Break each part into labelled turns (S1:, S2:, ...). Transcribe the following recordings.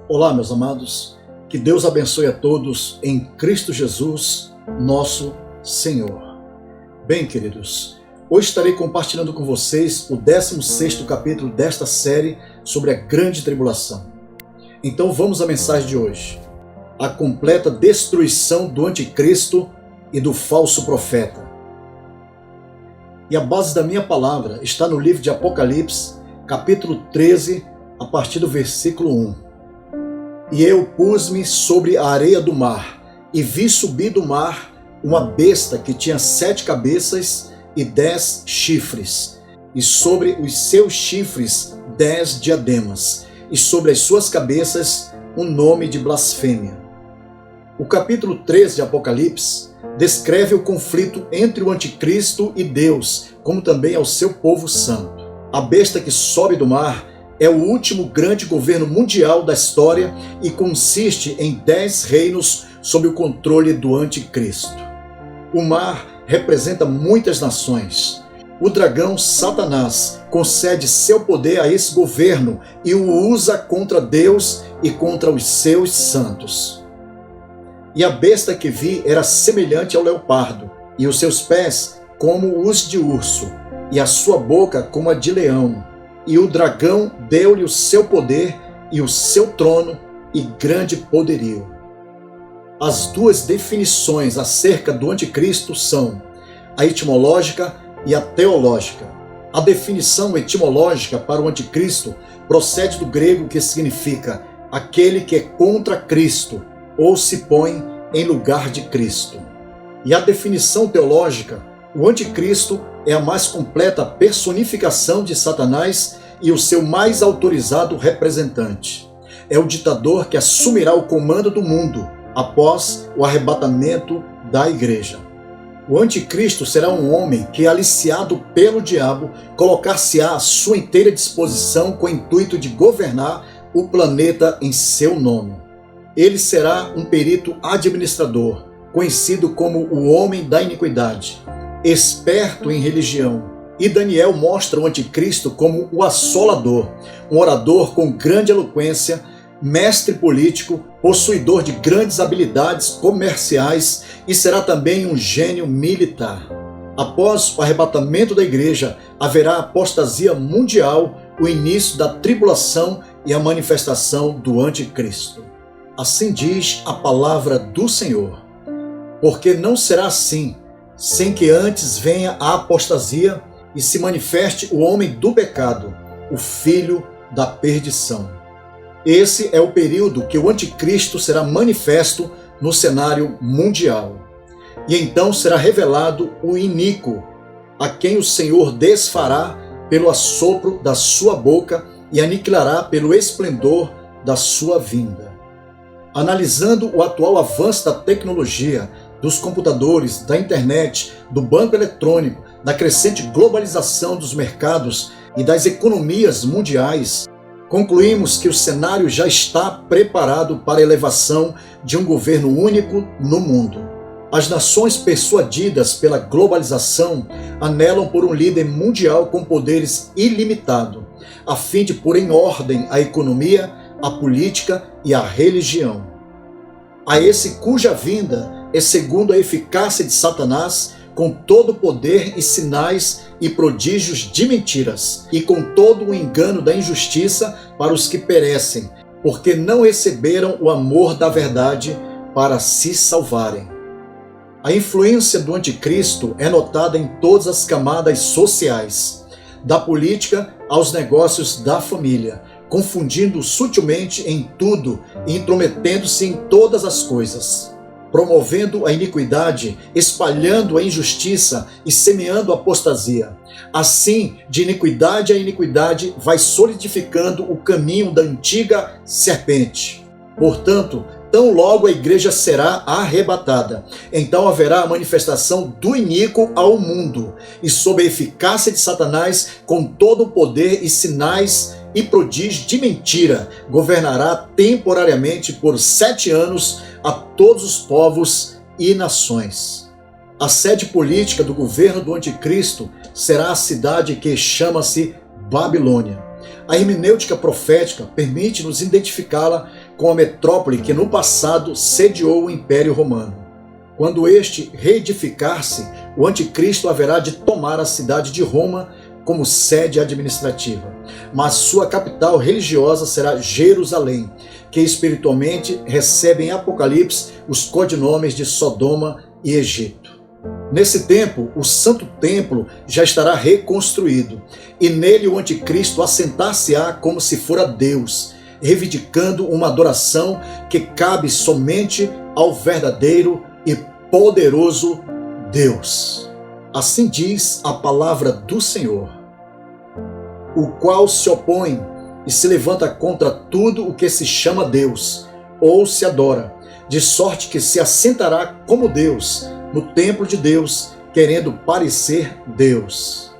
S1: Olá, meus amados, que Deus abençoe a todos em Cristo Jesus, nosso Senhor. Bem, queridos, hoje estarei compartilhando com vocês o 16º capítulo desta série sobre a grande tribulação. Então vamos à mensagem de hoje: a completa destruição do anticristo e do falso profeta. E a base da minha palavra está no livro de Apocalipse, capítulo 13, a partir do versículo 1. E eu pus-me sobre a areia do mar, e vi subir do mar uma besta que tinha 7 cabeças e 10 chifres, e sobre os seus chifres 10 diademas, e sobre as suas cabeças um nome de blasfêmia. O capítulo 13 de Apocalipse descreve o conflito entre o anticristo e Deus, como também ao seu povo santo. A besta que sobe do mar é o último grande governo mundial da história e consiste em 10 reinos sob o controle do anticristo. O mar representa muitas nações. O dragão Satanás concede seu poder a esse governo e o usa contra Deus e contra os seus santos. E a besta que vi era semelhante ao leopardo, e os seus pés como os de urso, e a sua boca como a de leão. E o dragão deu-lhe o seu poder e o seu trono e grande poderio. As duas definições acerca do anticristo são a etimológica e a teológica. A definição etimológica para o anticristo procede do grego, que significa aquele que é contra Cristo ou se põe em lugar de Cristo. E a definição teológica: o anticristo é a mais completa personificação de Satanás e o seu mais autorizado representante. É o ditador que assumirá o comando do mundo após o arrebatamento da igreja. O anticristo será um homem que, aliciado pelo diabo, colocar-se-á à sua inteira disposição com o intuito de governar o planeta em seu nome. Ele será um perito administrador, conhecido como o homem da iniquidade, esperto em religião. E Daniel mostra o anticristo como o assolador, um orador com grande eloquência, mestre político, possuidor de grandes habilidades comerciais e será também um gênio militar. Após o arrebatamento da igreja, haverá apostasia mundial, o início da tribulação e a manifestação do anticristo. Assim diz a palavra do Senhor: porque não será assim, sem que antes venha a apostasia e se manifeste o homem do pecado, o filho da perdição. Esse é o período que o anticristo será manifesto no cenário mundial. E então será revelado o iníquo, a quem o Senhor desfará pelo assopro da sua boca e aniquilará pelo esplendor da sua vinda. Analisando o atual avanço da tecnologia, dos computadores, da internet, do banco eletrônico, da crescente globalização dos mercados e das economias mundiais, concluímos que o cenário já está preparado para a elevação de um governo único no mundo. As nações persuadidas pela globalização anelam por um líder mundial com poderes ilimitados, a fim de pôr em ordem a economia, a política e a religião. A esse cuja vinda é segundo a eficácia de Satanás, com todo o poder e sinais e prodígios de mentiras, e com todo o engano da injustiça para os que perecem, porque não receberam o amor da verdade para se salvarem. A influência do anticristo é notada em todas as camadas sociais, da política aos negócios da família, confundindo sutilmente em tudo e intrometendo-se em todas as coisas, promovendo a iniquidade, espalhando a injustiça e semeando a apostasia. Assim, de iniquidade a iniquidade, vai solidificando o caminho da antiga serpente. Portanto, tão logo a igreja será arrebatada, então haverá a manifestação do iníquo ao mundo, e sob a eficácia de Satanás, com todo o poder e sinais e prodígios de mentira, governará temporariamente por 7 anos a todos os povos e nações. A sede política do governo do anticristo será a cidade que chama-se Babilônia. A hermenêutica profética permite-nos identificá-la com a metrópole que no passado sediou o Império Romano. Quando este reedificar-se, o anticristo haverá de tomar a cidade de Roma como sede administrativa, mas sua capital religiosa será Jerusalém, que espiritualmente recebe em Apocalipse os codinomes de Sodoma e Egito. Nesse tempo, o Santo Templo já estará reconstruído, e nele o anticristo assentar-se-á como se fora Deus, reivindicando uma adoração que cabe somente ao verdadeiro e poderoso Deus. Assim diz a palavra do Senhor, o qual se opõe e se levanta contra tudo o que se chama Deus, ou se adora, de sorte que se assentará como Deus, no templo de Deus, querendo parecer Deus.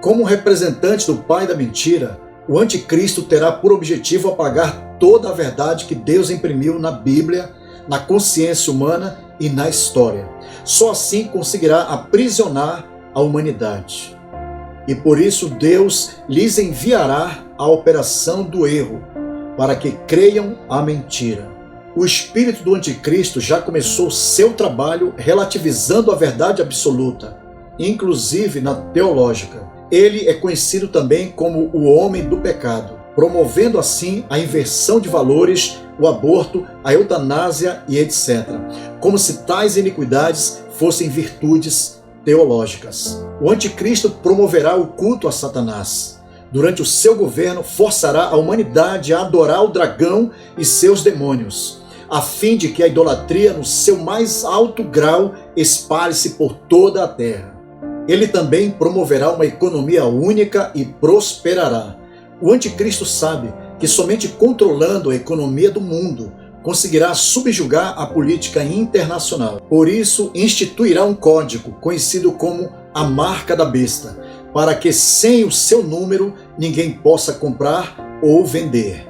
S1: Como representante do pai da mentira, o anticristo terá por objetivo apagar toda a verdade que Deus imprimiu na Bíblia, na consciência humana e na história. Só assim conseguirá aprisionar a humanidade. E por isso Deus lhes enviará a operação do erro, para que creiam a mentira. O espírito do anticristo já começou seu trabalho relativizando a verdade absoluta, inclusive na teológica. Ele é conhecido também como o homem do pecado, promovendo assim a inversão de valores, o aborto, a eutanásia e etc., como se tais iniquidades fossem virtudes teológicas. O anticristo promoverá o culto a Satanás. Durante o seu governo, forçará a humanidade a adorar o dragão e seus demônios, a fim de que a idolatria, no seu mais alto grau, espalhe-se por toda a terra. Ele também promoverá uma economia única e prosperará. O anticristo sabe que somente controlando a economia do mundo conseguirá subjugar a política internacional. Por isso, instituirá um código conhecido como a marca da besta, para que sem o seu número ninguém possa comprar ou vender.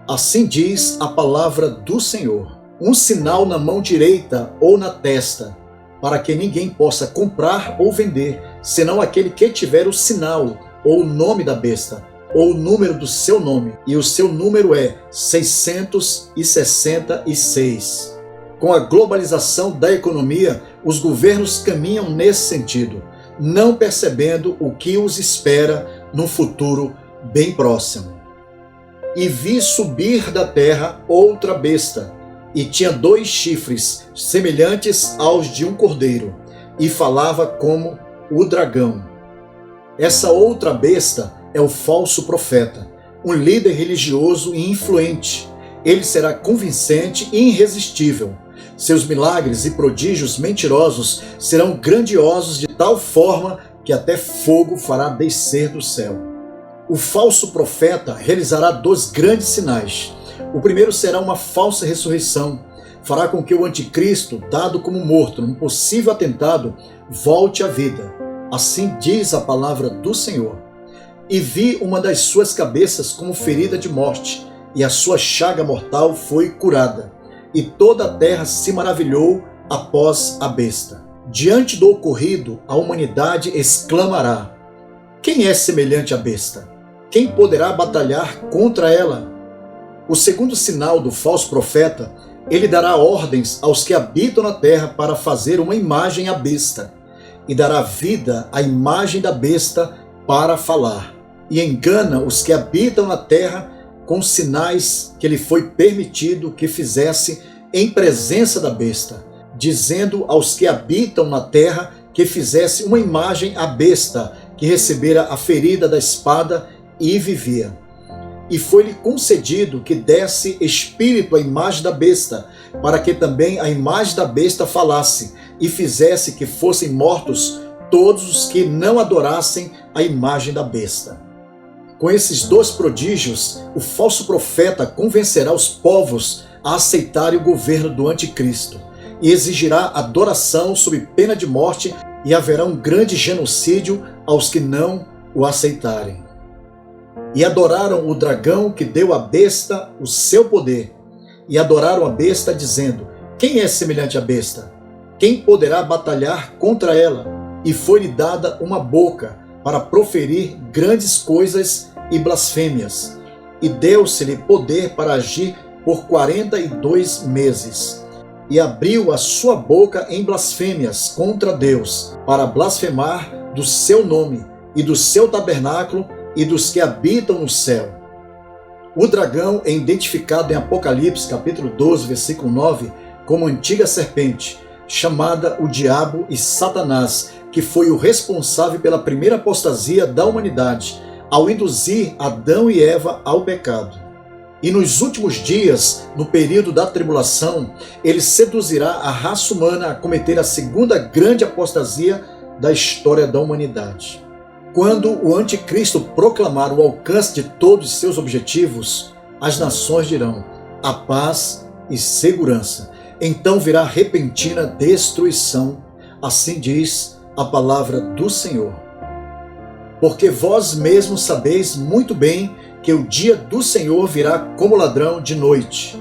S1: Assim diz a palavra do Senhor. Um sinal na mão direita ou na testa, para que ninguém possa comprar ou vender, senão aquele que tiver o sinal ou o nome da besta, ou o número do seu nome, e o seu número é 666. Com a globalização da economia, os governos caminham nesse sentido, não percebendo o que os espera num futuro bem próximo. E vi subir da terra outra besta, e tinha 2 chifres, semelhantes aos de um cordeiro, e falava como o dragão. Essa outra besta é o falso profeta, um líder religioso e influente. Ele será convincente e irresistível. Seus milagres e prodígios mentirosos serão grandiosos de tal forma que até fogo fará descer do céu. O falso profeta realizará 2 grandes sinais. O primeiro será uma falsa ressurreição. Fará com que o anticristo, dado como morto num possível atentado, volte à vida. Assim diz a palavra do Senhor. E vi uma das suas cabeças como ferida de morte, e a sua chaga mortal foi curada. E toda a terra se maravilhou após a besta. Diante do ocorrido, a humanidade exclamará: quem é semelhante à besta? Quem poderá batalhar contra ela? O segundo sinal do falso profeta, ele dará ordens aos que habitam na terra para fazer uma imagem à besta, e dará vida à imagem da besta para falar, e engana os que habitam na terra com sinais que lhe foi permitido que fizesse em presença da besta, dizendo aos que habitam na terra que fizesse uma imagem à besta, que recebera a ferida da espada e vivia. E foi-lhe concedido que desse espírito à imagem da besta, para que também a imagem da besta falasse, e fizesse que fossem mortos todos os que não adorassem a imagem da besta. Com esses 2 prodígios, o falso profeta convencerá os povos a aceitarem o governo do anticristo, e exigirá adoração sob pena de morte, e haverá um grande genocídio aos que não o aceitarem. E adoraram o dragão que deu à besta o seu poder, e adoraram a besta, dizendo: quem é semelhante à besta? Quem poderá batalhar contra ela? E foi-lhe dada uma boca para proferir grandes coisas e blasfêmias, e deu-se-lhe poder para agir por 42 meses, e abriu a sua boca em blasfêmias contra Deus, para blasfemar do seu nome, e do seu tabernáculo, e dos que habitam no céu. O dragão é identificado em Apocalipse, capítulo 12, versículo 9, como antiga serpente, chamada o Diabo e Satanás, que foi o responsável pela primeira apostasia da humanidade, ao induzir Adão e Eva ao pecado. E nos últimos dias, no período da tribulação, ele seduzirá a raça humana a cometer a segunda grande apostasia da história da humanidade. Quando o anticristo proclamar o alcance de todos os seus objetivos, as nações dirão: a paz e segurança. Então virá repentina destruição. Assim diz a palavra do Senhor. Porque vós mesmos sabeis muito bem que o dia do Senhor virá como ladrão de noite.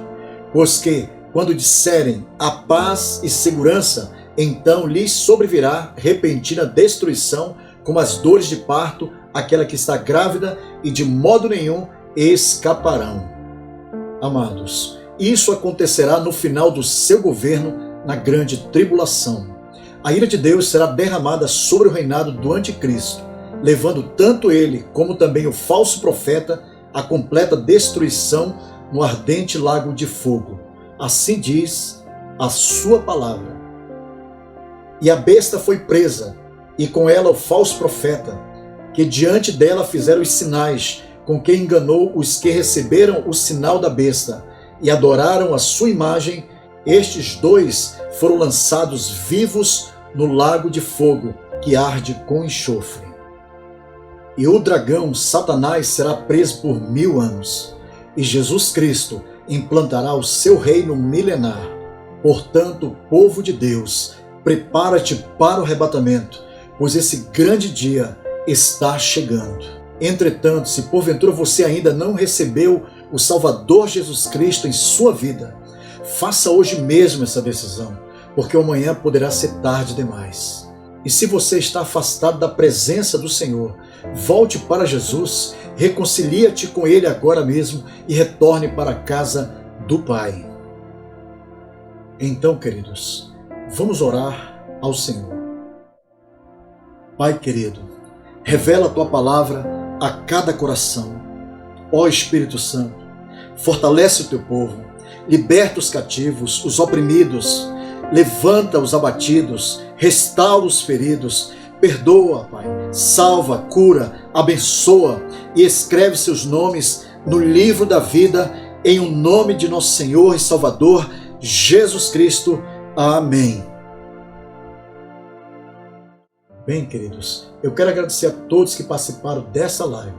S1: Pois que, quando disserem a paz e segurança, então lhes sobrevirá repentina destruição, como as dores de parto, aquela que está grávida, e de modo nenhum escaparão. Amados, isso acontecerá no final do seu governo, na grande tribulação. A ira de Deus será derramada sobre o reinado do anticristo, levando tanto ele como também o falso profeta à completa destruição no ardente lago de fogo. Assim diz a sua palavra. E a besta foi presa, e com ela o falso profeta, que diante dela fizeram os sinais, com que enganou os que receberam o sinal da besta e adoraram a sua imagem. Estes dois foram lançados vivos no lago de fogo, que arde com enxofre. E o dragão, Satanás, será preso por 1000 anos, e Jesus Cristo implantará o seu reino milenar. Portanto, povo de Deus, prepara-te para o arrebatamento, pois esse grande dia está chegando. Entretanto, se porventura você ainda não recebeu o Salvador Jesus Cristo em sua vida, faça hoje mesmo essa decisão, porque amanhã poderá ser tarde demais. E se você está afastado da presença do Senhor, volte para Jesus, reconcilia-te com Ele agora mesmo e retorne para a casa do Pai. Então, queridos, vamos orar ao Senhor. Pai querido, revela a Tua palavra a cada coração. Ó Espírito Santo, fortalece o Teu povo, liberta os cativos, os oprimidos, levanta os abatidos, restaura os feridos, perdoa, Pai, salva, cura, abençoa e escreve seus nomes no livro da vida, em o nome de nosso Senhor e Salvador, Jesus Cristo. Amém. Bem, queridos, eu quero agradecer a todos que participaram dessa live.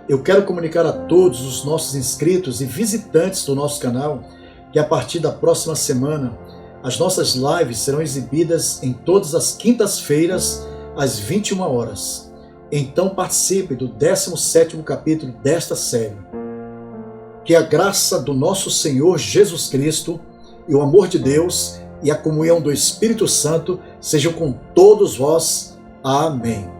S1: Eu quero comunicar a todos os nossos inscritos e visitantes do nosso canal que a partir da próxima semana as nossas lives serão exibidas em todas as quintas-feiras às 21 horas. Então participe do 17º capítulo desta série. Que a graça do nosso Senhor Jesus Cristo e o amor de Deus e a comunhão do Espírito Santo sejam com todos vós. Amém.